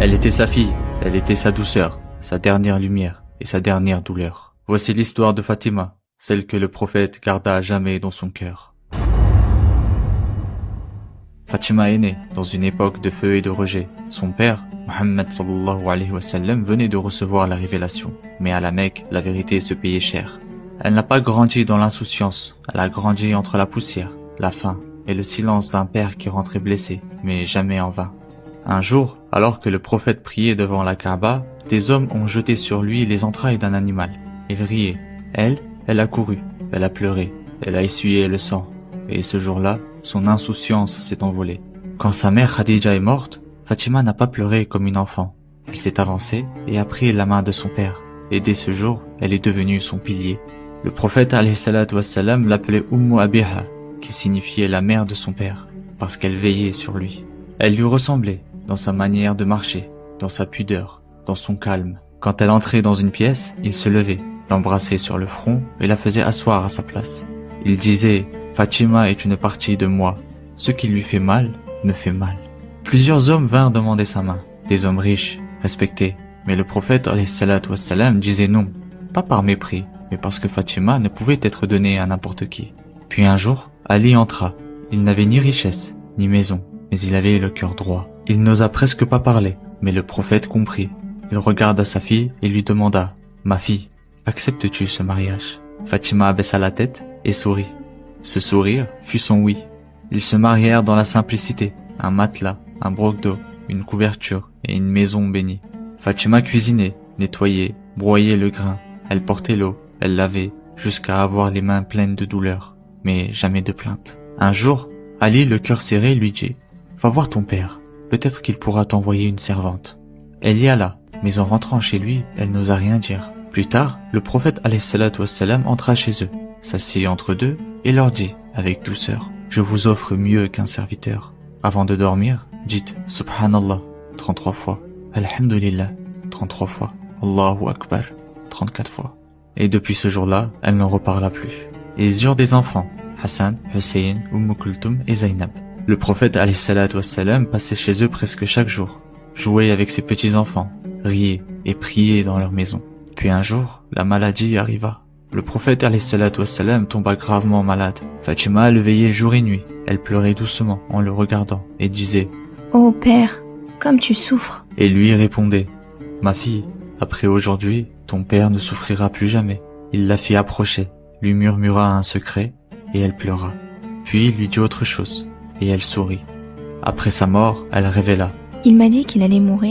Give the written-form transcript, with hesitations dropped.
Elle était sa fille, elle était sa douceur, sa dernière lumière et sa dernière douleur. Voici l'histoire de Fatima, celle que le prophète garda à jamais dans son cœur. Fatima est née dans une époque de feu et de rejet. Son père, Mohammed sallallahu alayhi wa sallam, venait de recevoir la révélation. Mais à la Mecque, la vérité se payait cher. Elle n'a pas grandi dans l'insouciance, elle a grandi entre la poussière, la faim et le silence d'un père qui rentrait blessé, mais jamais en vain. Un jour, alors que le prophète priait devant la Kaaba, des hommes ont jeté sur lui les entrailles d'un animal. Il riait. Elle a couru, elle a pleuré, elle a essuyé le sang. Et ce jour-là, son insouciance s'est envolée. Quand sa mère Khadija est morte, Fatima n'a pas pleuré comme une enfant. Elle s'est avancée et a pris la main de son père. Et dès ce jour, elle est devenue son pilier. Le prophète alayhi salatu wassalam l'appelait Abiha, qui signifiait la mère de son père, parce qu'elle veillait sur lui. Elle lui ressemblait dans sa manière de marcher, dans sa pudeur, dans son calme. Quand elle entrait dans une pièce, il se levait, l'embrassait sur le front et la faisait asseoir à sa place. Il disait « Fatima est une partie de moi. Ce qui lui fait mal, me fait mal. » Plusieurs hommes vinrent demander sa main, des hommes riches, respectés. Mais le prophète alayhi salatu wassalam disait non, pas par mépris, mais parce que Fatima ne pouvait être donnée à n'importe qui. Puis un jour, Ali entra. Il n'avait ni richesse, ni maison, mais il avait le cœur droit. Il n'osa presque pas parler, mais le prophète comprit. Il regarda sa fille et lui demanda « Ma fille, acceptes-tu ce mariage ?» Fatima abaissa la tête et sourit. Ce sourire fut son oui. Ils se marièrent dans la simplicité, un matelas, un broc d'eau, une couverture et une maison bénie. Fatima cuisinait, nettoyait, broyait le grain. Elle portait l'eau, elle lavait, jusqu'à avoir les mains pleines de douleur, mais jamais de plainte. Un jour, Ali, le cœur serré, lui dit « Va voir ton père, peut-être qu'il pourra t'envoyer une servante. » Elle y alla, mais en rentrant chez lui, elle n'osa rien dire. Plus tard, le prophète alayhi salatu wassalam entra chez eux, s'assit entre deux et leur dit avec douceur « Je vous offre mieux qu'un serviteur. » Avant de dormir, dites « Subhanallah » 33 fois, « Alhamdulillah » 33 fois, « Allahu Akbar » 34 fois. Et depuis ce jour-là, elle n'en reparla plus. Ils eurent des enfants, Hassan, Hussein, Kulthum et Zainab. Le prophète alayhi salatu wassalam passait chez eux presque chaque jour, jouait avec ses petits-enfants, riait et priait dans leur maison. Puis un jour, la maladie arriva. Le prophète alayhi salatu wassalam tomba gravement malade. Fatima le veillait jour et nuit. Elle pleurait doucement en le regardant et disait « Oh père, comme tu souffres !» Et lui répondait « Ma fille, après aujourd'hui, ton père ne souffrira plus jamais. » Il la fit approcher, lui murmura un secret et elle pleura. Puis il lui dit autre chose et elle sourit. Après sa mort, elle révéla Il m'a dit qu'il allait mourir.